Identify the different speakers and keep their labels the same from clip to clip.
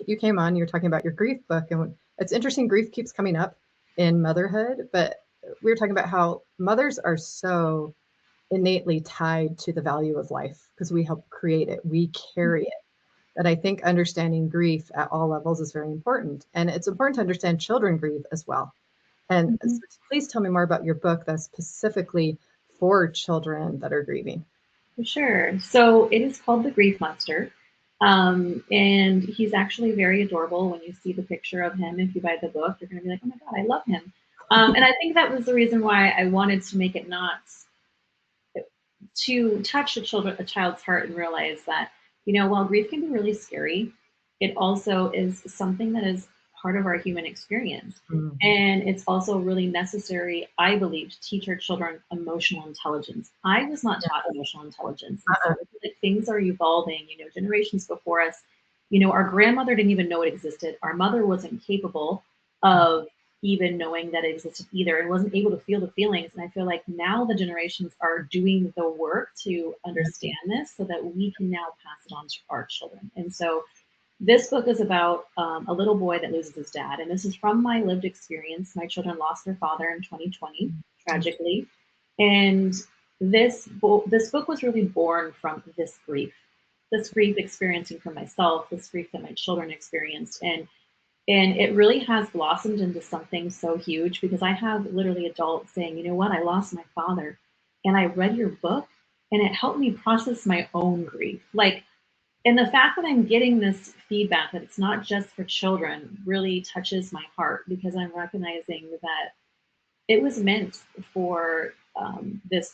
Speaker 1: you came on, you were talking about your grief book, and it's interesting, grief keeps coming up in motherhood, but we were talking about how mothers are so innately tied to the value of life because we help create it, we carry it. But I think understanding grief at all levels is very important. And it's important to understand children grieve as well. And so please tell me more about your book that's specifically for children that are grieving.
Speaker 2: For sure. So it is called The Grief Monster. And he's actually very adorable. When you see the picture of him, if you buy the book, you're going to be like, oh my God, I love him. And I think that was the reason why I wanted to make it not to touch a child's heart and realize that, while grief can be really scary, it also is something that is part of our human experience. Mm-hmm. And it's also really necessary, I believe, to teach our children emotional intelligence. I was not taught emotional intelligence. So like, things are evolving, generations before us, our grandmother didn't even know it existed. Our mother wasn't capable of even knowing that it existed either, and wasn't able to feel the feelings. And I feel like now the generations are doing the work to understand this so that we can now pass it on to our children. And so this book is about a little boy that loses his dad. And this is from my lived experience. My children lost their father in 2020, tragically. And this book was really born from this grief experiencing for myself, this grief that my children experienced. And it really has blossomed into something so huge, because I have literally adults saying, you know what, I lost my father and I read your book and it helped me process my own grief. And the fact that I'm getting this feedback that it's not just for children really touches my heart, because I'm recognizing that it was meant for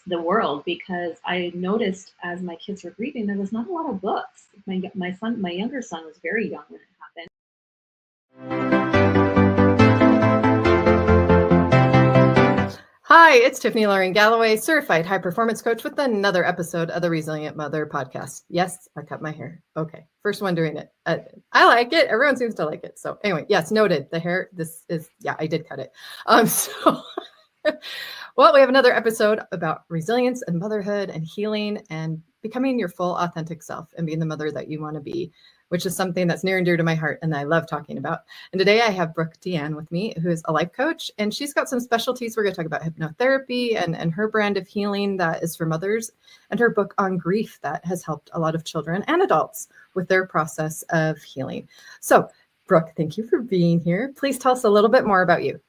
Speaker 2: the world, because I noticed as my kids were grieving, there was not a lot of books. My younger son was very young when it happened.
Speaker 1: Hi, it's Tiffany Lauren Galloway, certified high performance coach, with another episode of the Resilient Mother podcast. Yes, I cut my hair. Okay, first one doing it. I like it. Everyone seems to like it. So anyway, yes, noted. The hair. I did cut it. Well, we have another episode about resilience and motherhood and healing and becoming your full authentic self and being the mother that you want to be, which is something that's near and dear to my heart and I love talking about. And today I have Brooke DeAnne with me, who is a life coach, and she's got some specialties. We're going to talk about hypnotherapy and her brand of healing that is for mothers, and her book on grief that has helped a lot of children and adults with their process of healing. So, Brooke, thank you for being here. Please tell us a little bit more about you.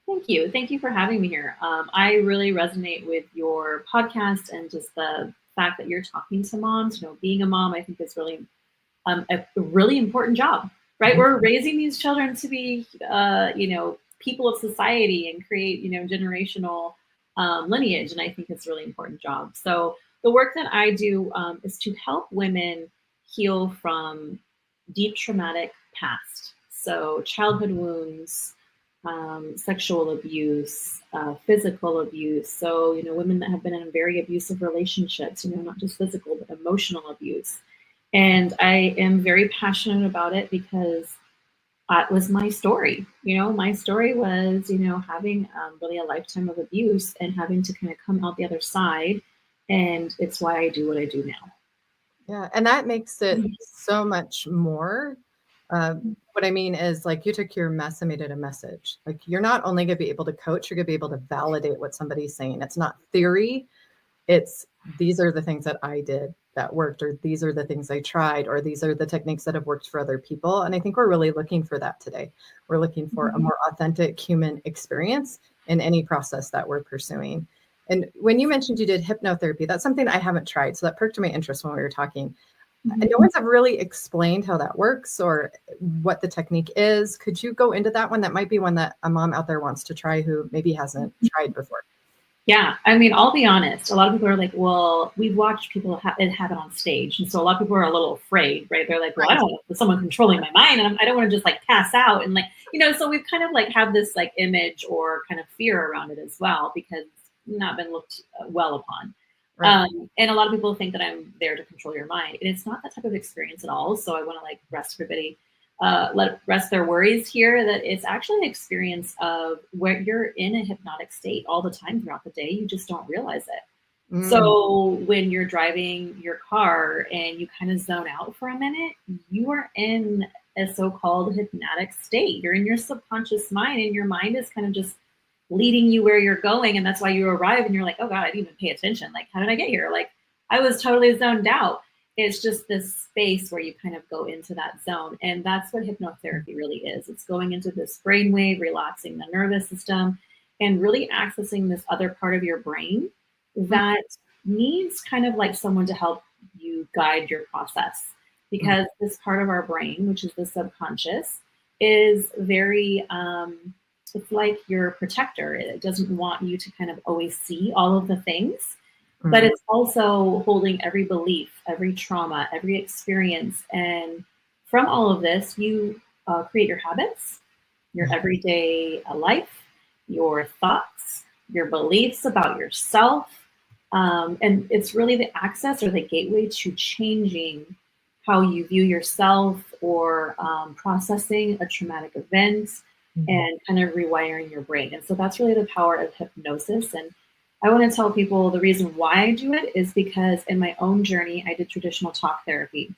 Speaker 2: Thank you. Thank you for having me here. I really resonate with your podcast and just the fact that you're talking to moms. Being a mom, I think, is really a really important job, right? We're raising these children to be, people of society and create, generational lineage. And I think it's a really important job. So the work that I do is to help women heal from deep traumatic past. So childhood wounds, sexual abuse, physical abuse. So, women that have been in very abusive relationships, not just physical, but emotional abuse. And I am very passionate about it because it was my story. My story was, having really a lifetime of abuse and having to kind of come out the other side. And it's why I do what I do now.
Speaker 1: Yeah. And that makes it so much more. What I mean is, like, you took your mess and made it a message. Like, you're not only going to be able to coach, you're going to be able to validate what somebody's saying. It's not theory. It's, these are the things that I did that worked, or these are the things I tried, or these are the techniques that have worked for other people. And I think we're really looking for that today. We're looking for a more authentic human experience in any process that we're pursuing. And when you mentioned you did hypnotherapy, that's something I haven't tried. So that perked my interest when we were talking. And no one's ever really explained how that works or what the technique is. Could you go into that one? That might be one that a mom out there wants to try who maybe hasn't tried before.
Speaker 2: Yeah, I mean, I'll be honest. A lot of people are like, well, we've watched people it happen on stage. And so a lot of people are a little afraid, right? They're like, well, I don't want someone controlling my mind. And I don't want to just like pass out. And so we've kind of like have this like image or kind of fear around it as well, because it's not been looked well upon. Right. And a lot of people think that I'm there to control your mind. And it's not that type of experience at all. So I want to like rest everybody. Let rest their worries here, that it's actually an experience of where you're in a hypnotic state all the time throughout the day. You just don't realize it. So when you're driving your car and you kind of zone out for a minute, you are in a so-called hypnotic state. You're in your subconscious mind, and your mind is kind of just leading you where you're going. And that's why you arrive and you're like, oh God, I didn't even pay attention. Like, how did I get here? Like, I was totally zoned out. It's just this space where you kind of go into that zone. And that's what hypnotherapy really is. It's going into this brainwave, relaxing the nervous system, and really accessing this other part of your brain that needs kind of like someone to help you guide your process. Because this part of our brain, which is the subconscious, is very, it's like your protector. It doesn't want you to kind of always see all of the things, but it's also holding every belief, every trauma, every experience. And from all of this, you create your habits, your everyday life, your thoughts, your beliefs about yourself. And it's really the access or the gateway to changing how you view yourself, or processing a traumatic event, and kind of rewiring your brain. And so that's really the power of hypnosis. And I want to tell people the reason why I do it is because in my own journey, I did traditional talk therapy.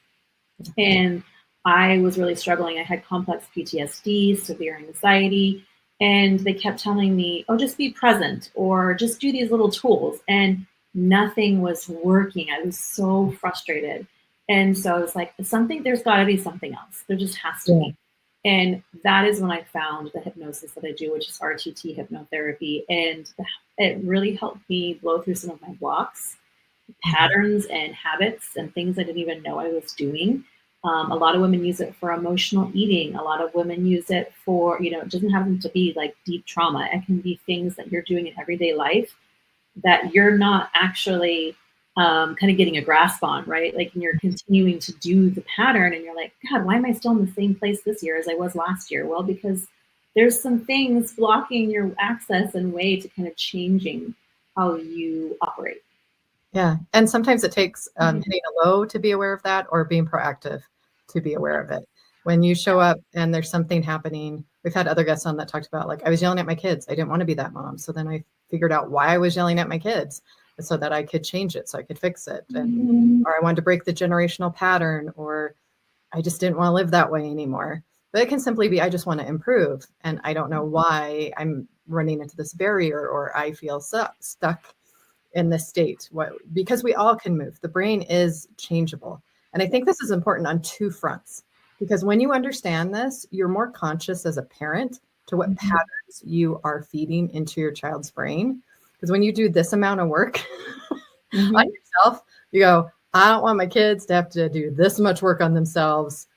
Speaker 2: And I was really struggling. I had complex PTSD, severe anxiety, and they kept telling me, oh, just be present, or just do these little tools. And nothing was working. I was so frustrated. And so I was like, there's got to be something else. There just has to be. And that is when I found the hypnosis that I do, which is RTT hypnotherapy. And it really helped me blow through some of my blocks, patterns and habits and things I didn't even know I was doing. A lot of women use it for emotional eating. A lot of women use it for, it doesn't have to be like deep trauma. It can be things that you're doing in everyday life that you're not actually kind of getting a grasp on, right? Like, and you're continuing to do the pattern and you're like, God, why am I still in the same place this year as I was last year? Well, because there's some things blocking your access and way to kind of changing how you operate.
Speaker 1: Yeah. And sometimes it takes hitting a low to be aware of that, or being proactive to be aware of it. When you show up and there's something happening, we've had other guests on that talked about, like, I was yelling at my kids. I didn't want to be that mom. So then I figured out why I was yelling at my kids, so that I could change it, so I could fix it. And or I wanted to break the generational pattern, or I just didn't want to live that way anymore. But it can simply be, I just want to improve. And I don't know why I'm running into this barrier, or I feel stuck in this state. Because we all can move. The brain is changeable. And I think this is important on two fronts, because when you understand this, you're more conscious as a parent to what patterns you are feeding into your child's brain. Because when you do this amount of work on yourself, you go, I don't want my kids to have to do this much work on themselves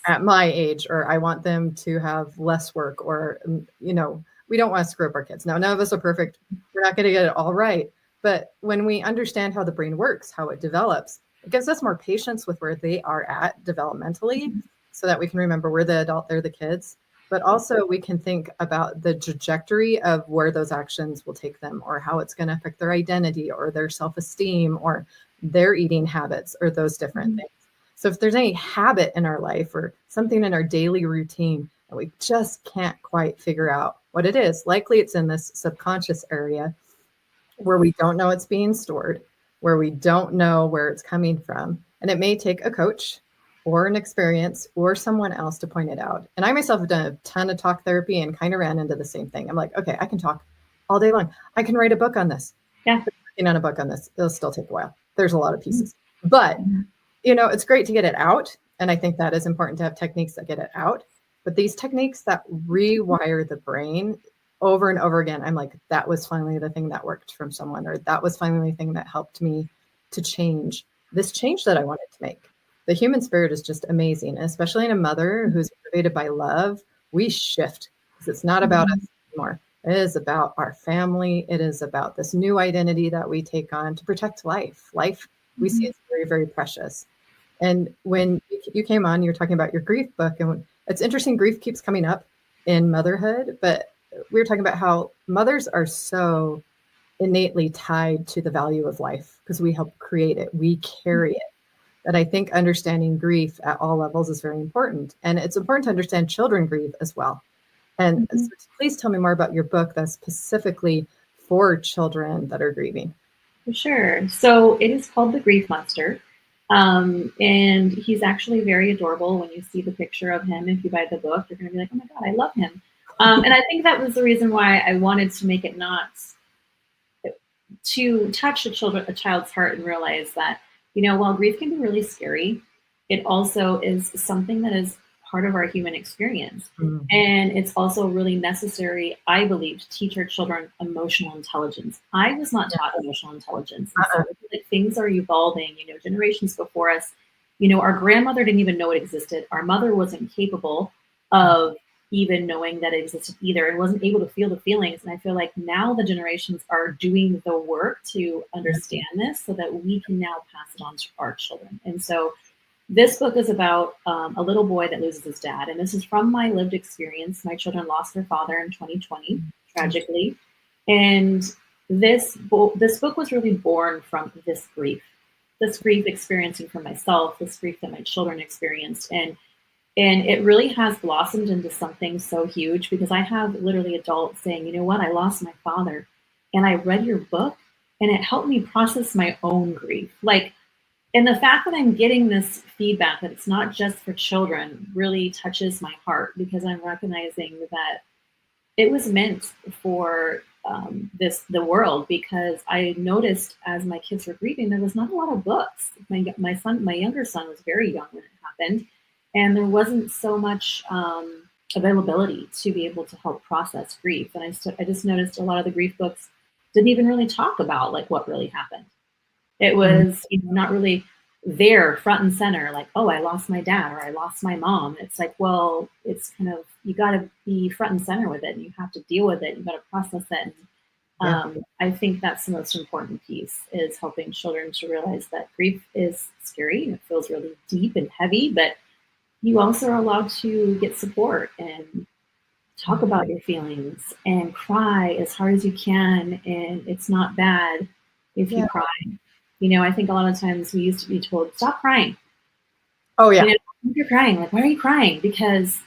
Speaker 1: at my age, or I want them to have less work, or, we don't want to screw up our kids. Now, none of us are perfect. We're not going to get it all right. But when we understand how the brain works, how it develops, it gives us more patience with where they are at developmentally, so that we can remember we're the adult, they're the kids. But also we can think about the trajectory of where those actions will take them, or how it's going to affect their identity, or their self-esteem, or their eating habits, or those different things. So if there's any habit in our life or something in our daily routine that we just can't quite figure out what it is, likely it's in this subconscious area where we don't know it's being stored, where we don't know where it's coming from. And it may take a coach or an experience or someone else to point it out. And I myself have done a ton of talk therapy and kind of ran into the same thing. I'm like, okay, I can talk all day long. I can write a book on this.
Speaker 2: Yeah.
Speaker 1: Working on a book on this, it'll still take a while. There's a lot of pieces, but it's great to get it out. And I think that is important to have techniques that get it out. But these techniques that rewire the brain over and over again, I'm like, that was finally the thing that worked from someone, or that was finally the thing that helped me to change this change that I wanted to make. The human spirit is just amazing, especially in a mother who's motivated by love. We shift, because it's not about us anymore. It is about our family. It is about this new identity that we take on to protect life. Life, we see is very, very precious. And when you came on, you were talking about your grief book, and it's interesting, grief keeps coming up in motherhood, but we were talking about how mothers are so innately tied to the value of life, because we help create it. We carry it. That I think understanding grief at all levels is very important. And it's important to understand children grieve as well. And so please tell me more about your book that's specifically for children that are grieving.
Speaker 2: For sure. So it is called The Grief Monster. And he's actually very adorable. When you see the picture of him, if you buy the book, you're going to be like, oh my God, I love him. And I think that was the reason why I wanted to make it not to touch a child's heart and realize that, while grief can be really scary, it also is something that is part of our human experience.
Speaker 1: Mhm.
Speaker 2: And it's also really necessary, I believe, to teach our children emotional intelligence. I was not taught emotional intelligence. And so like, things are evolving, generations before us, our grandmother didn't even know it existed. Our mother wasn't capable of even knowing that it existed either, and wasn't able to feel the feelings. And I feel like now the generations are doing the work to understand this so that we can now pass it on to our children. And so this book is about a little boy that loses his dad. And this is from my lived experience. My children lost their father in 2020, tragically. And this book was really born from this grief experiencing for myself, this grief that my children experienced. And it really has blossomed into something so huge, because I have literally adults saying, you know what, I lost my father and I read your book and it helped me process my own grief. And the fact that I'm getting this feedback that it's not just for children really touches my heart, because I'm recognizing that it was meant for the world. Because I noticed as my kids were grieving, there was not a lot of books. My younger son was very young when it happened, and there wasn't so much availability to be able to help process grief. And I just noticed a lot of the grief books didn't even really talk about like what really happened. It was not really there front and center, like, oh, I lost my dad or I lost my mom. It's like, well, it's kind of, you got to be front and center with it, and you have to deal with it. You got to process it. I think that's the most important piece, is helping children to realize that grief is scary and it feels really deep and heavy, but you also are allowed to get support and talk about your feelings and cry as hard as you can. And it's not bad if you cry. I think a lot of times we used to be told, stop crying.
Speaker 1: Oh, yeah.
Speaker 2: If you're crying, like, why are you crying? Because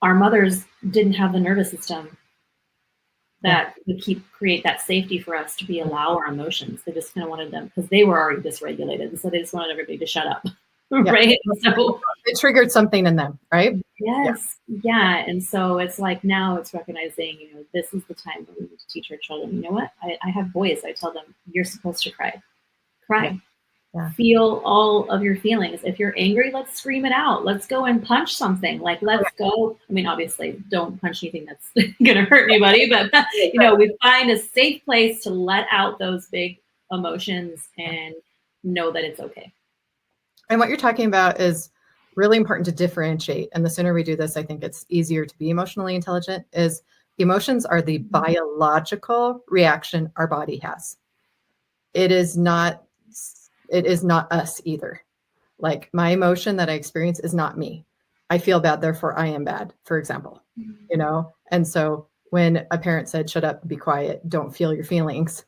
Speaker 2: our mothers didn't have the nervous system that would create that safety for us to allow our emotions. They just kind of wanted them, because they were already dysregulated. And so they just wanted everybody to shut up. Right. So
Speaker 1: it triggered something in them, right?
Speaker 2: Yes. Yeah. And so it's like, now it's recognizing, this is the time where we need to teach our children, you know what? I have boys. I tell them, you're supposed to cry. Feel all of your feelings. If you're angry, let's scream it out. Let's go and punch something. Like, let's go. I mean, obviously don't punch anything that's going to hurt anybody, but we find a safe place to let out those big emotions and know that it's okay.
Speaker 1: And what you're talking about is really important to differentiate. And the sooner we do this, I think it's easier to be emotionally intelligent. Is emotions are the biological reaction our body has. It is not us either. Like, my emotion that I experience is not me. I feel bad, therefore I am bad, for example. And so when a parent said, shut up, be quiet, don't feel your feelings,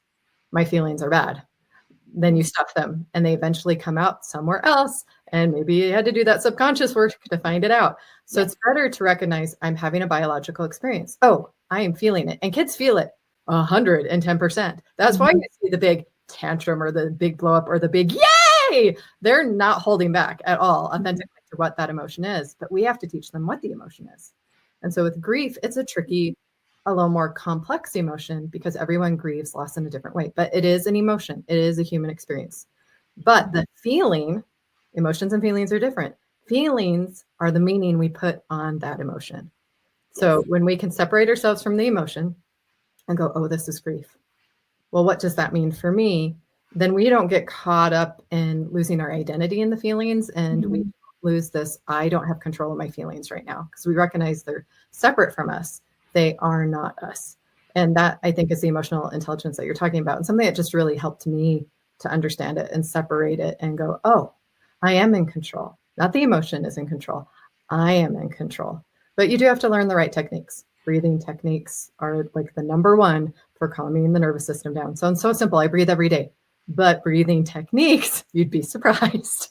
Speaker 1: my feelings are bad, then you stuff them and they eventually come out somewhere else. And maybe you had to do that subconscious work to find it out. So it's better to recognize I'm having a biological experience. Oh, I am feeling it. And kids feel it 110%. That's why you see the big tantrum or the big blow up or the big yay. They're not holding back at all authentically to what that emotion is. But we have to teach them what the emotion is. And so with grief, it's a tricky, a little more complex emotion, because everyone grieves loss in a different way, but it is an emotion. It is a human experience. But the feeling, emotions and feelings are different. Feelings are the meaning we put on that emotion. So when we can separate ourselves from the emotion and go, oh, this is grief. Well, what does that mean for me? Then we don't get caught up in losing our identity in the feelings, and we lose this, I don't have control of my feelings right now, because we recognize they're separate from us. They are not us. And that, I think, is the emotional intelligence that you're talking about, and something that just really helped me to understand it and separate it and go, oh, I am in control. Not the emotion is in control. I am in control. But you do have to learn the right techniques. Breathing techniques are like the number one for calming the nervous system down. Sounds so simple. I breathe every day. But breathing techniques, you'd be surprised,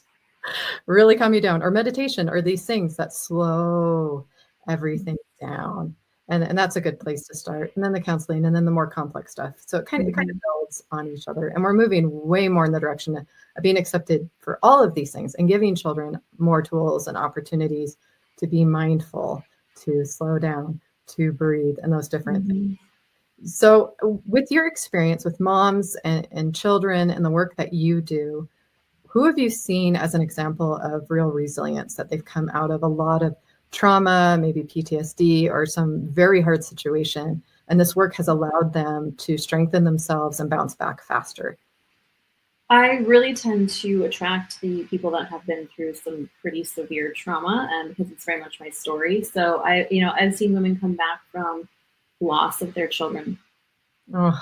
Speaker 1: really calm you down. Or meditation, or these things that slow everything down. And that's a good place to start. And then the counseling, and then the more complex stuff. So it kind of builds on each other. And we're moving way more in the direction of being accepted for all of these things and giving children more tools and opportunities to be mindful, to slow down, to breathe, and those different things. So with your experience with moms and children and the work that you do, who have you seen as an example of real resilience, that they've come out of a lot of trauma, maybe PTSD or some very hard situation, and this work has allowed them to strengthen themselves and bounce back faster?
Speaker 2: I really tend to attract the people that have been through some pretty severe trauma, because it's very much my story. So I've seen women come back from loss of their children.
Speaker 1: Oh,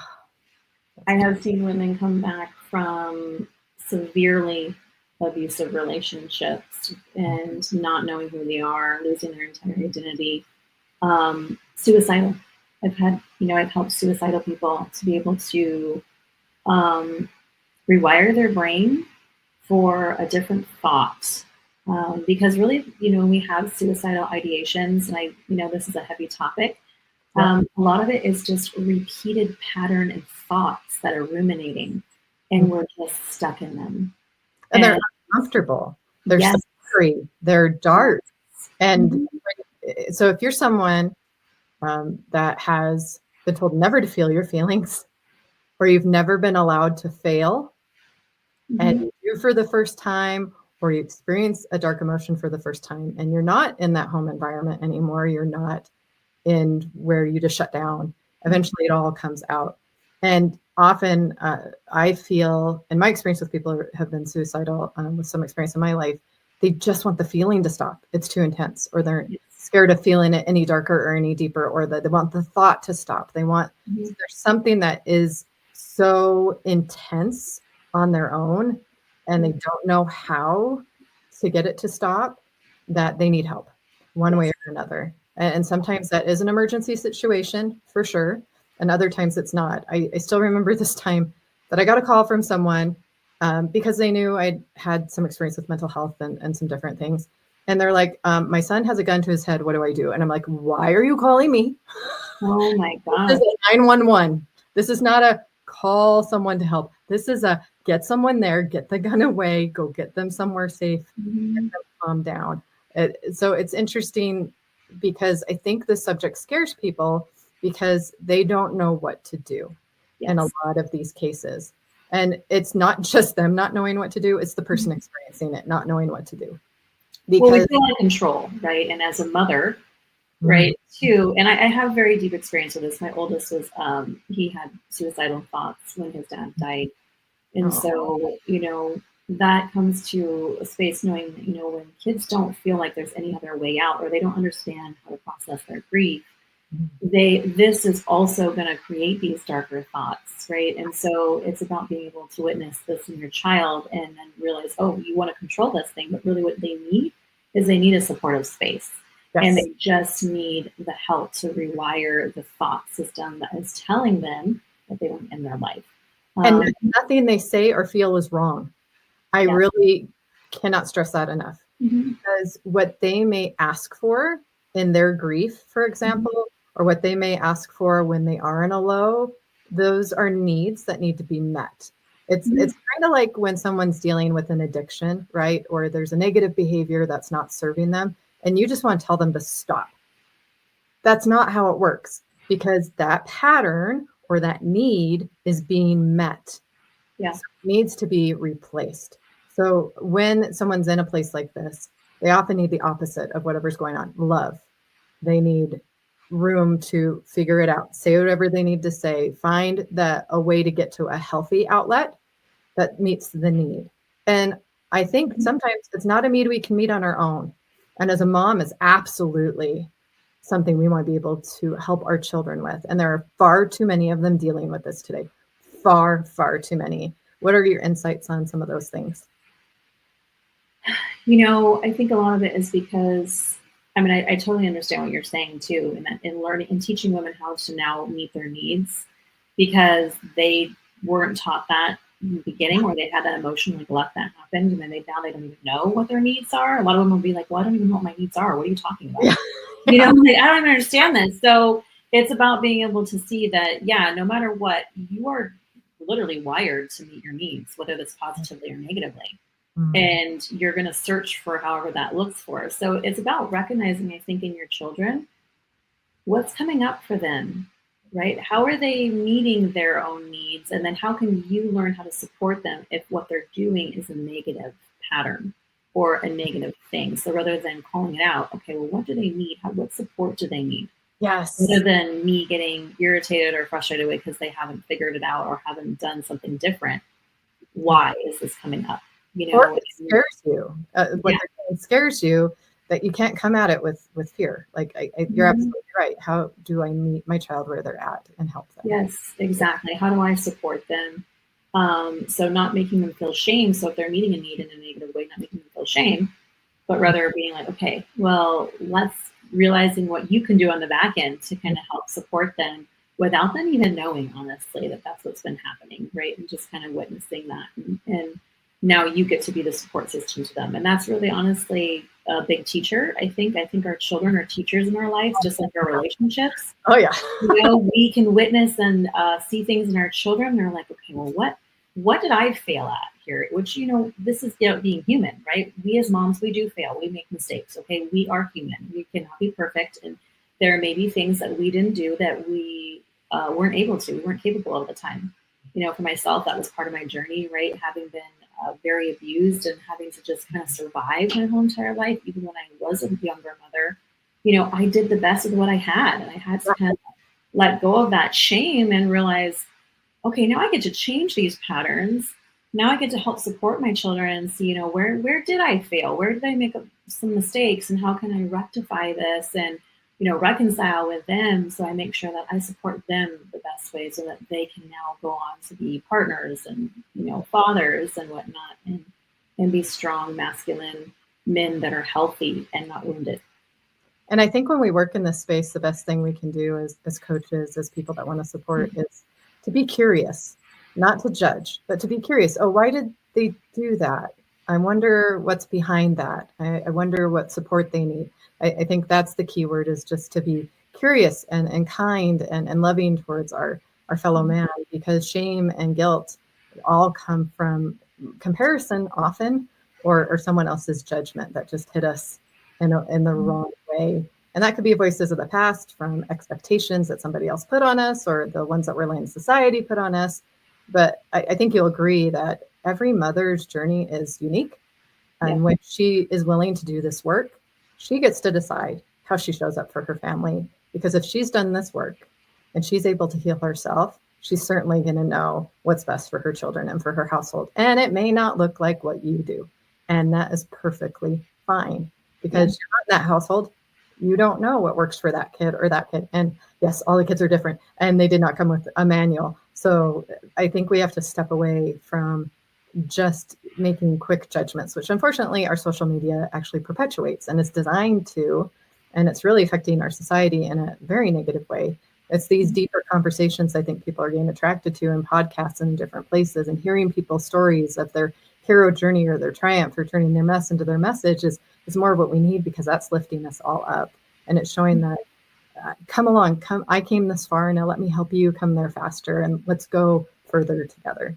Speaker 2: I have seen women come back from severely abusive relationships and not knowing who they are, losing their entire identity. Suicidal. I've helped suicidal people to be able to rewire their brain for a different thought. Because really, when we have suicidal ideations, and this is a heavy topic, a lot of it is just repeated pattern and thoughts that are ruminating, and we're just stuck in them.
Speaker 1: And they're uncomfortable. They're scary. They're dark. And so if you're someone that has been told never to feel your feelings, or you've never been allowed to fail, and you do for the first time, or you experience a dark emotion for the first time, and you're not in that home environment anymore, you're not in where you just shut down, eventually it all comes out. And often I feel, in my experience with people who have been suicidal with some experience in my life, they just want the feeling to stop. It's too intense, or they're scared of feeling it any darker or any deeper, or that they want the thought to stop. They want, there's something that is so intense on their own, and they don't know how to get it to stop, that they need help one way or another. And sometimes that is an emergency situation for sure. And other times it's not. I still remember this time that I got a call from someone because they knew I'd had some experience with mental health and some different things. And they're like, my son has a gun to his head. What do I do? And I'm like, why are you calling me?
Speaker 2: Oh my God.
Speaker 1: This is a 911. This is not a call someone to help. This is a get someone there, get the gun away, go get them somewhere safe, get them calm down. So it's interesting, because I think the subject scares people because they don't know what to do in a lot of these cases. And it's not just them not knowing what to do, it's the person experiencing it not knowing what to do.
Speaker 2: Because we feel in control, right? And as a mother, right, too, and I have very deep experience with this. My oldest was, he had suicidal thoughts when his dad died. And so, that comes to a space knowing that, when kids don't feel like there's any other way out, or they don't understand how to process their grief, this is also going to create these darker thoughts, right? And so it's about being able to witness this in your child and then realize, oh, you want to control this thing, but really what they need is they need a supportive space. And they just need the help to rewire the thought system that is telling them that they want to end their life.
Speaker 1: And nothing they say or feel is wrong. I really cannot stress that enough, because what they may ask for in their grief, for example, or what they may ask for when they are in a low, those are needs that need to be met. It's kind of like when someone's dealing with an addiction, right? Or there's a negative behavior that's not serving them, and you just want to tell them to stop. That's not how it works, because that pattern or that need is being met. So it needs to be replaced. So when someone's in a place like this, they often need the opposite of whatever's going on. Love. They need room to figure it out, say whatever they need to say, find a way to get to a healthy outlet that meets the need. And I think sometimes it's not a need we can meet on our own. And as a mom, it's absolutely something we want to be able to help our children with. And there are far too many of them dealing with this today. Far, far too many. What are your insights on some of those things?
Speaker 2: I think a lot of it is because, I totally understand what you're saying too, and that in learning and teaching women how to now meet their needs, because they weren't taught that in the beginning, or they had that emotional neglect that happened, and then now they don't even know what their needs are. A lot of them will be like, well, I don't even know what my needs are. What are you talking about? You know, like, I don't even understand this. So it's about being able to see that, yeah, no matter what, you are literally wired to meet your needs, whether that's positively or negatively. And you're going to search for however that looks for. So it's about recognizing, I think, in your children, what's coming up for them, right? How are they meeting their own needs? And then how can you learn how to support them if what they're doing is a negative pattern or a negative thing? So rather than calling it out, okay, well, what do they need? What support do they need?
Speaker 1: Yes.
Speaker 2: Rather than me getting irritated or frustrated because they haven't figured it out or haven't done something different. Why is this coming up? You know,
Speaker 1: or it scares you. What
Speaker 2: Yeah.
Speaker 1: they're saying scares you, that you can't come at it with fear. Like you're absolutely right. How do I meet my child where they're at and help them?
Speaker 2: Yes, exactly. How do I support them? So not making them feel shame. So if they're meeting a need in a negative way, not making them feel shame, but rather being like, okay, well, let's realizing what you can do on the back end to kind of help support them without them even knowing, honestly, that that's what's been happening, right? And just kind of witnessing that. And now you get to be the support system to them. And that's really honestly a big teacher. I think our children are teachers in our lives, just like our relationships.
Speaker 1: Oh yeah.
Speaker 2: You know, we can witness and see things in our children. And they're like, okay, well, what did I fail at here? Which, you know, this is, you know, being human, right? We as moms, we do fail. We make mistakes. Okay, we are human. We cannot be perfect, and there may be things that we didn't do that we weren't able to. We weren't capable of at the time. You know, for myself, that was part of my journey, right? Having been very abused and having to just kind of survive my whole entire life, even when I was a younger mother. You know, I did the best with what I had, and I had to kind of let go of that shame and realize, okay, now I get to change these patterns. Now I get to help support my children and see, you know, where did I fail? Where did I make some mistakes, and how can I rectify this and, you know, reconcile with them, so I make sure that I support them the best way so that they can now go on to be partners and, you know, fathers and whatnot, and be strong, masculine men that are healthy and not wounded.
Speaker 1: And I think when we work in this space, the best thing we can do as coaches, as people that want to support, is to be curious, not to judge, but to be curious. Oh, why did they do that? I wonder what's behind that. I wonder what support they need. I think that's the key word, is just to be curious and kind and loving towards our fellow man, because shame and guilt all come from comparison often, or someone else's judgment that just hit us in the wrong way. And that could be voices of the past, from expectations that somebody else put on us, or the ones that Reliant Society put on us. But I think you'll agree that every mother's journey is unique. And when she is willing to do this work, she gets to decide how she shows up for her family. Because if she's done this work and she's able to heal herself, she's certainly going to know what's best for her children and for her household. And it may not look like what you do. And that is perfectly fine, because you're not in that household. You don't know what works for that kid or that kid. And yes, all the kids are different, and they did not come with a manual. So I think we have to step away from just making quick judgments, which unfortunately our social media actually perpetuates and is designed to, and it's really affecting our society in a very negative way. It's these deeper conversations I think people are getting attracted to in podcasts and different places, and hearing people's stories of their hero journey or their triumph, or turning their mess into their message is more of what we need, because that's lifting us all up. And it's showing that, come along, I came this far, now let me help you come there faster, and let's go further together.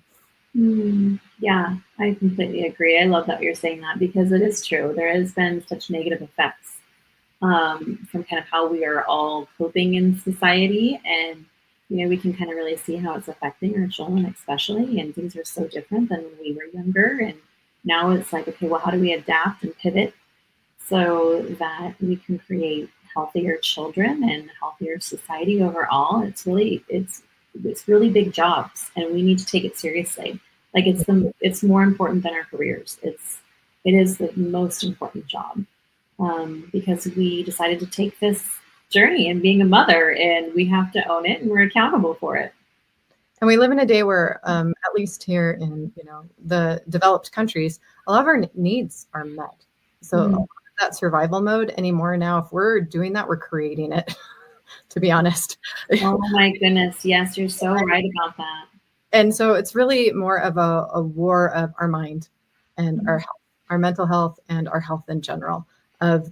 Speaker 2: Yeah, I completely agree. I love that you're saying that, because it is true. There has been such negative effects from kind of how we are all coping in society. And, you know, we can kind of really see how it's affecting our children, especially. And things are so different than when we were younger. And now it's like, okay, well, how do we adapt and pivot so that we can create healthier children and healthier society overall? It's really big jobs, and we need to take it seriously. Like, it's more important than our careers. It is the most important job, because we decided to take this journey in being a mother, and we have to own it, and we're accountable for it.
Speaker 1: And we live in a day where, at least here in, you know, the developed countries, a lot of our needs are met. So that survival mode anymore now, if we're doing that, we're creating it, to be honest.
Speaker 2: Oh my goodness. Yes, you're so right about that.
Speaker 1: And so it's really more of a war of our mind and our health, our mental health, and our health in general, of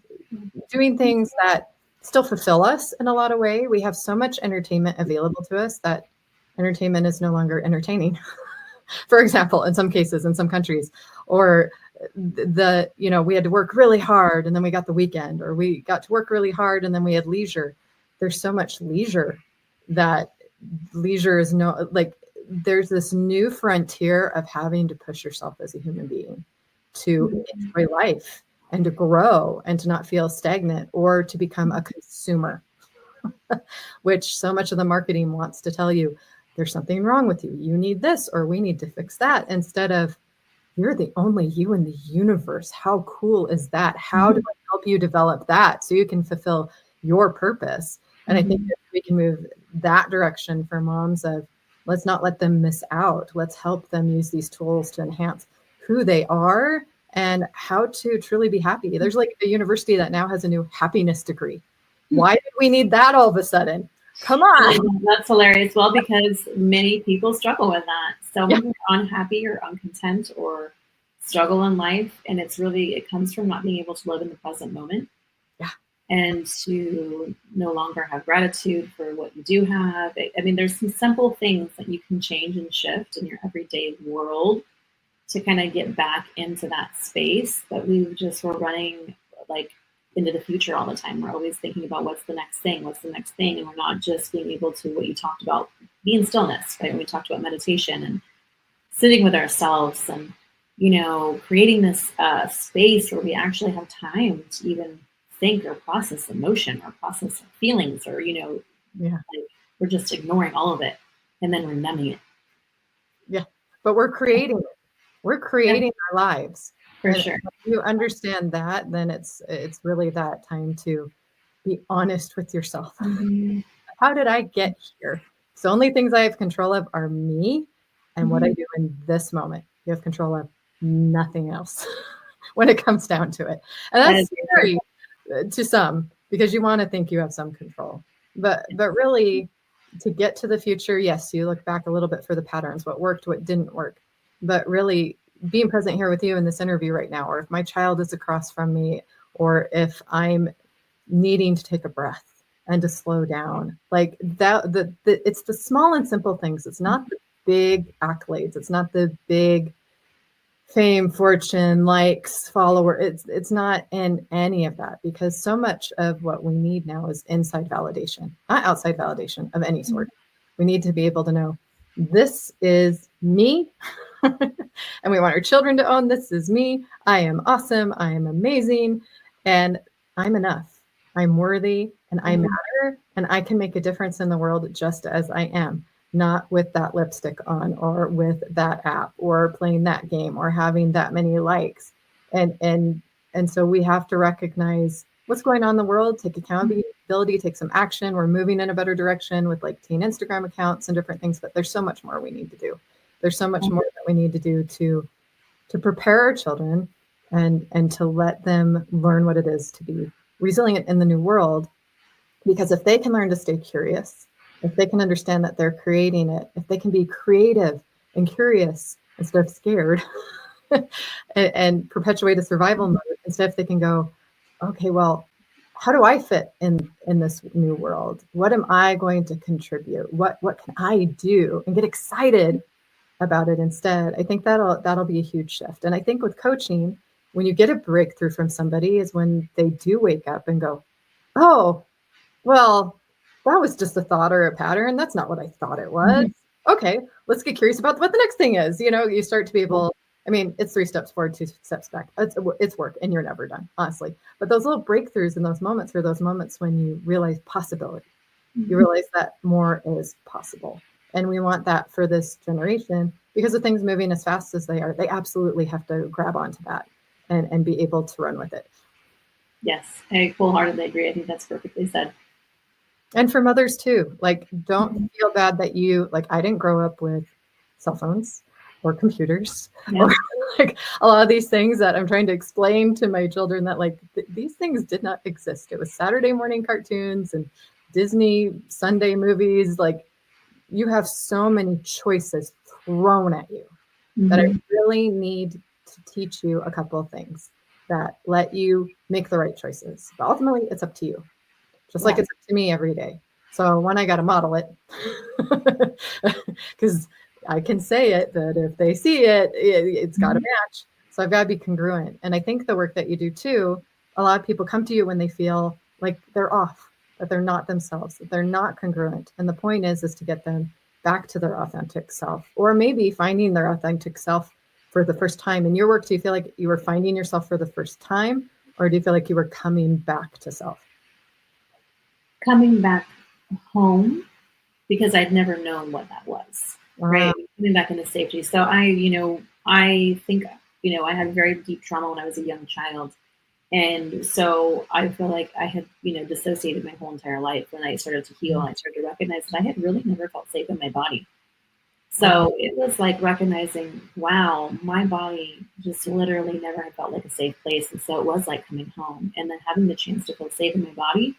Speaker 1: doing things that still fulfill us in a lot of way. We have so much entertainment available to us that entertainment is no longer entertaining. For example, in some cases, in some countries, or we had to work really hard and then we got the weekend, or we got to work really hard and then we had leisure. There's so much leisure that leisure is there's this new frontier of having to push yourself as a human being to enjoy life and to grow and to not feel stagnant or to become a consumer, which so much of the marketing wants to tell you there's something wrong with you. You need this, or we need to fix that, instead of you're the only you in the universe. How cool is that? How do I help you develop that so you can fulfill your purpose? And I think that we can move that direction for moms of let's not let them miss out. Let's help them use these tools to enhance who they are and how to truly be happy. There's like a university that now has a new happiness degree. Why did we need that all of a sudden? Come on.
Speaker 2: That's hilarious. Well, because many people struggle with that. So when you're unhappy or uncontent or struggle in life, and it comes from not being able to live in the present moment.
Speaker 1: Yeah.
Speaker 2: And to no longer have gratitude for what you do have. I mean, there's some simple things that you can change and shift in your everyday world to kind of get back into that space. But we're running like into the future all the time. We're always thinking about what's the next thing, and we're not just being able to, what you talked about, be in stillness, right? When we talked about meditation and sitting with ourselves and, creating this space where we actually have time to even think or process emotion or process feelings, or, like we're just ignoring all of it and then we're numbing it.
Speaker 1: Yeah. But we're creating it. We're creating our lives.
Speaker 2: For sure.
Speaker 1: If you understand that, then it's really that time to be honest with yourself. How did I get here? So only things I have control of are me and what I do in this moment. You have control of nothing else when it comes down to it. And that's scary to some, because you want to think you have some control. But really, to get to the future, yes, you look back a little bit for the patterns, what worked, what didn't work. But really, being present here with you in this interview right now, or if my child is across from me, or if I'm needing to take a breath and to slow down, like that, it's the small and simple things. It's not the big accolades. It's not the big fame, fortune, likes, follower. It's not in any of that, because so much of what we need now is inside validation, not outside validation of any sort. We need to be able to know this is me. And we want our children to own, this is me. I am awesome. I am amazing. And I'm enough. I'm worthy and I matter. And I can make a difference in the world just as I am, not with that lipstick on, or with that app, or playing that game, or having that many likes. And so we have to recognize what's going on in the world, take accountability, take some action. We're moving in a better direction with like teen Instagram accounts and different things, but there's so much more we need to do. There's so much more that we need to do to prepare our children and to let them learn what it is to be resilient in the new world. Because if they can learn to stay curious, if they can understand that they're creating it, if they can be creative and curious instead of scared and perpetuate a survival mode, instead if they can go, okay, well, how do I fit in this new world? What am I going to contribute? What can I do? And get excited about it instead. I think that'll be a huge shift. And I think with coaching, when you get a breakthrough from somebody is when they do wake up and go, oh, well, that was just a thought or a pattern. That's not what I thought it was. Okay, let's get curious about what the next thing is. You start to be able, I mean, it's 3 steps forward, 2 steps back. It's work and you're never done, honestly. But those little breakthroughs in those moments are those moments when you realize possibility. You realize that more is possible. And we want that for this generation, because of things moving as fast as they are. They absolutely have to grab onto that and be able to run with it.
Speaker 2: Yes, I wholeheartedly agree. I think that's perfectly said.
Speaker 1: And for mothers too, like, don't feel bad that I didn't grow up with cell phones or computers or like a lot of these things that I'm trying to explain to my children that these things did not exist. It was Saturday morning cartoons and Disney Sunday movies. Like, you have so many choices thrown at you that I really need to teach you a couple of things that let you make the right choices. But ultimately, it's up to you. just like it's up to me every day. So one, I got to model it because I can say it, but if they see it, it's got to match. So I've got to be congruent. And I think the work that you do too, a lot of people come to you when they feel like they're off, that they're not themselves, that they're not congruent. And the point is to get them back to their authentic self, or maybe finding their authentic self for the first time. In your work, do you feel like you were finding yourself for the first time, or do you feel like you were coming back to self?
Speaker 2: Coming back home, because I'd never known what that was, right? Coming back into safety. So I think, I had very deep trauma when I was a young child. And so I feel like I had, dissociated my whole entire life. When I started to heal, I started to recognize that I had really never felt safe in my body. So it was like recognizing, wow, my body just literally never had felt like a safe place. And so it was like coming home, and then having the chance to feel safe in my body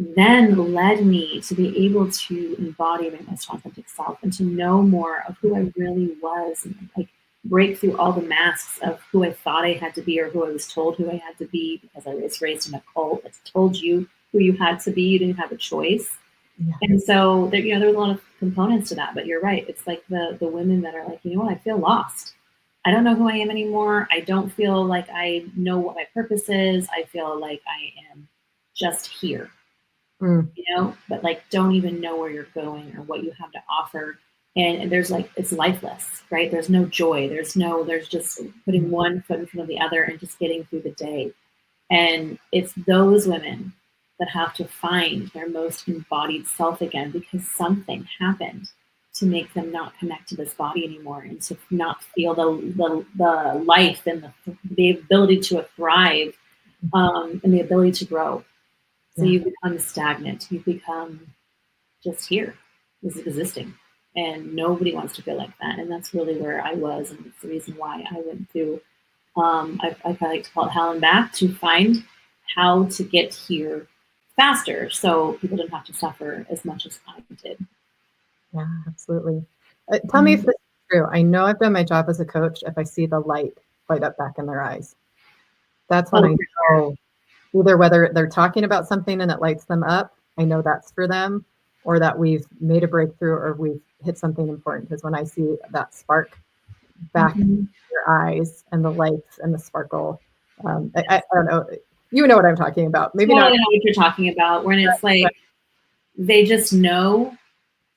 Speaker 2: then led me to be able to embody my most authentic self and to know more of who I really was, and like break through all the masks of who I thought I had to be or who I was told who I had to be, because I was raised in a cult that told you who you had to be. You didn't have a choice. Yeah. And so there was a lot of components to that, but you're right. It's like the women that are like, you know what, I feel lost. I don't know who I am anymore. I don't feel like I know what my purpose is. I feel like I am just here. But like don't even know where you're going or what you have to offer. And there's like, it's lifeless, right? There's no joy. There's just putting one foot in front of the other and just getting through the day. And it's those women that have to find their most embodied self again, because something happened to make them not connect to this body anymore, and to not feel the life and the ability to thrive, and the ability to grow. So you become stagnant. You become just here, just existing. And nobody wants to feel like that. And that's really where I was. And it's the reason why I went through, I like to call it hell and back, to find how to get here faster so people didn't have to suffer as much as I did.
Speaker 1: Yeah, absolutely. Tell me if this is true. I know I've done my job as a coach if I see the light up back in their eyes. That's when I know. Either whether they're talking about something and it lights them up, I know that's for them, or that we've made a breakthrough or we've hit something important. Because when I see that spark back in their eyes and the lights and the sparkle, I don't know. You know what I'm talking about. Maybe not.
Speaker 2: I know what you're talking about. When it's like they just know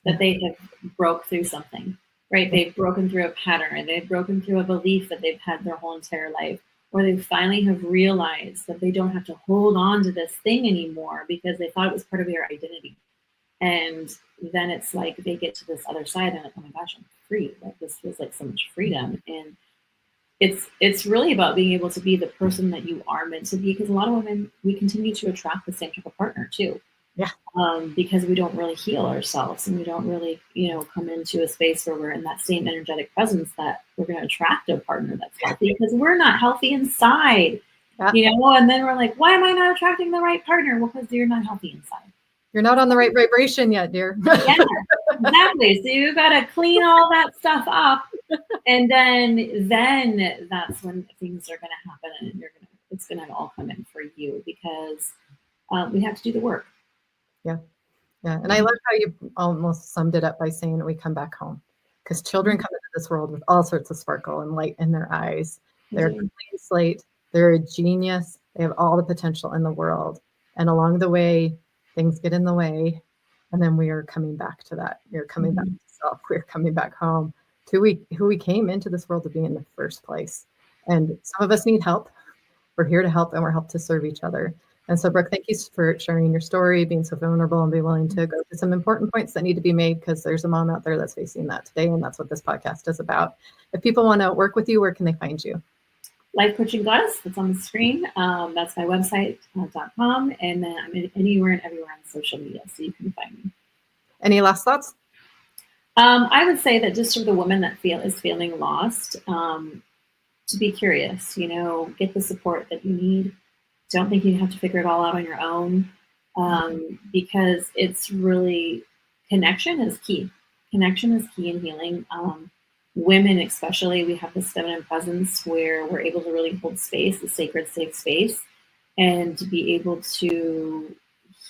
Speaker 2: that they have broke through something, right? They've broken through a pattern, or they've broken through a belief that they've had their whole entire life. Or they finally have realized that they don't have to hold on to this thing anymore because they thought it was part of their identity. And then it's like they get to this other side and like, oh my gosh, I'm free. Like this feels like so much freedom. And it's really about being able to be the person that you are meant to be, because a lot of women, we continue to attract the same type of partner too.
Speaker 1: Yeah.
Speaker 2: Because we don't really heal ourselves, and we don't really, come into a space where we're in that same energetic presence that we're going to attract a partner that's healthy, because we're not healthy inside, and then we're like, why am I not attracting the right partner? Well, because you're not healthy inside.
Speaker 1: You're not on the right vibration yet, dear.
Speaker 2: Yeah, exactly. So you got to clean all that stuff up, and then that's when things are going to happen, and it's going to all come in for you, because we have to do the work.
Speaker 1: Yeah. And I love how you almost summed it up by saying we come back home, because children come into this world with all sorts of sparkle and light in their eyes. They're a clean slate. They're a genius. They have all the potential in the world. And along the way, things get in the way. And then we are coming back to that. We're coming back to self. We're coming back home to who we came into this world to be in the first place. And some of us need help. We're here to help, and we're helped to serve each other. And so, Brooke, thank you for sharing your story, being so vulnerable, and be willing to go to some important points that need to be made, because there's a mom out there that's facing that today, and that's what this podcast is about. If people want to work with you, where can they find you?
Speaker 2: Life Coaching Goddess, that's on the screen. That's my website, .com, and then I'm anywhere and everywhere on social media, so you can find me.
Speaker 1: Any last thoughts?
Speaker 2: I would say that just for the woman that is feeling lost, to be curious, get the support that you need. Don't think you have to figure it all out on your own, because it's really, connection is key. Connection is key in healing. Women especially, we have this feminine presence where we're able to really hold space, a sacred, safe space, and to be able to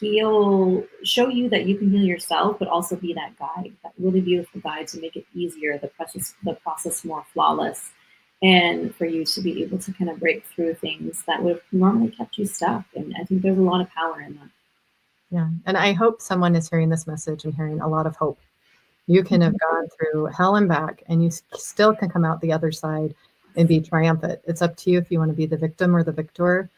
Speaker 2: heal, show you that you can heal yourself, but also be that guide, that really beautiful guide to make it easier, the process more flawless, and for you to be able to kind of break through things that would have normally kept you stuck. And I think there's a lot of power in that.
Speaker 1: Yeah. And I hope someone is hearing this message and hearing a lot of hope. You can have gone through hell and back, and you still can come out the other side and be triumphant. It's up to you if you want to be the victim or the victor.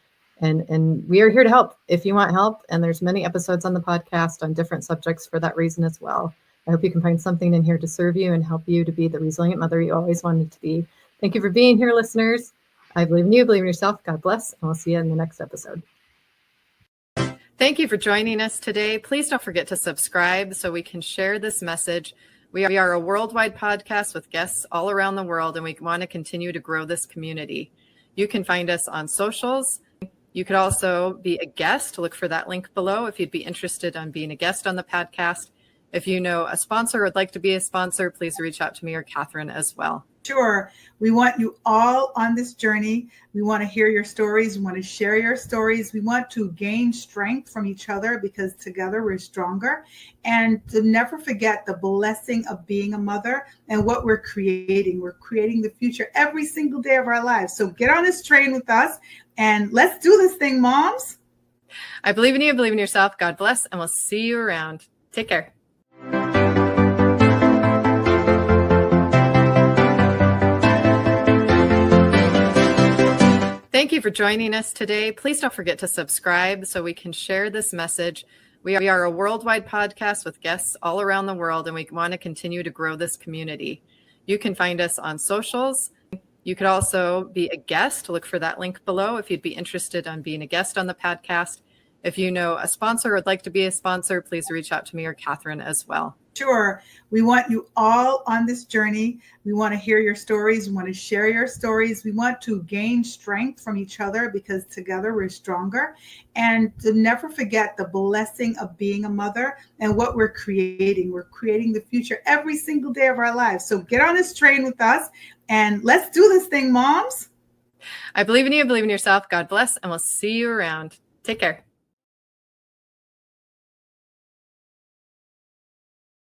Speaker 1: And we are here to help if you want help. And there's many episodes on the podcast on different subjects for that reason as well. I hope you can find something in here to serve you and help you to be the resilient mother you always wanted to be. Thank you for being here, listeners. I believe in you, believe in yourself. God bless, and we'll see you in the next episode. Thank you for joining us today. Please don't forget to subscribe so we can share this message. We are a worldwide podcast with guests all around the world, and we want to continue to grow this community. You can find us on socials. You could also be a guest. Look for that link below if you'd be interested in being a guest on the podcast. If you know a sponsor or would like to be a sponsor, please reach out to me or Catherine as well.
Speaker 3: Sure. We want you all on this journey. We want to hear your stories. We want to share your stories. We want to gain strength from each other because together we're stronger. And to never forget the blessing of being a mother and what we're creating. We're creating the future every single day of our lives. So get on this train with us and let's do this thing, moms.
Speaker 1: I believe in you, believe in yourself. God bless, and we'll see you around. Take care. Thank you for joining us today. Please don't forget to subscribe so we can share this message. We are a worldwide podcast with guests all around the world, and we want to continue to grow this community. You can find us on socials. You could also be a guest. Look for that link below if you'd be interested in being a guest on the podcast. If you know a sponsor or would like to be a sponsor, please reach out to me or Catherine as well.
Speaker 3: Sure. We want you all on this journey. We want to hear your stories. We want to share your stories. We want to gain strength from each other because together we're stronger. And to never forget the blessing of being a mother and what we're creating. We're creating the future every single day of our lives. So get on this train with us and let's do this thing, moms.
Speaker 1: I believe in you, believe in yourself. God bless, and we'll see you around. Take care.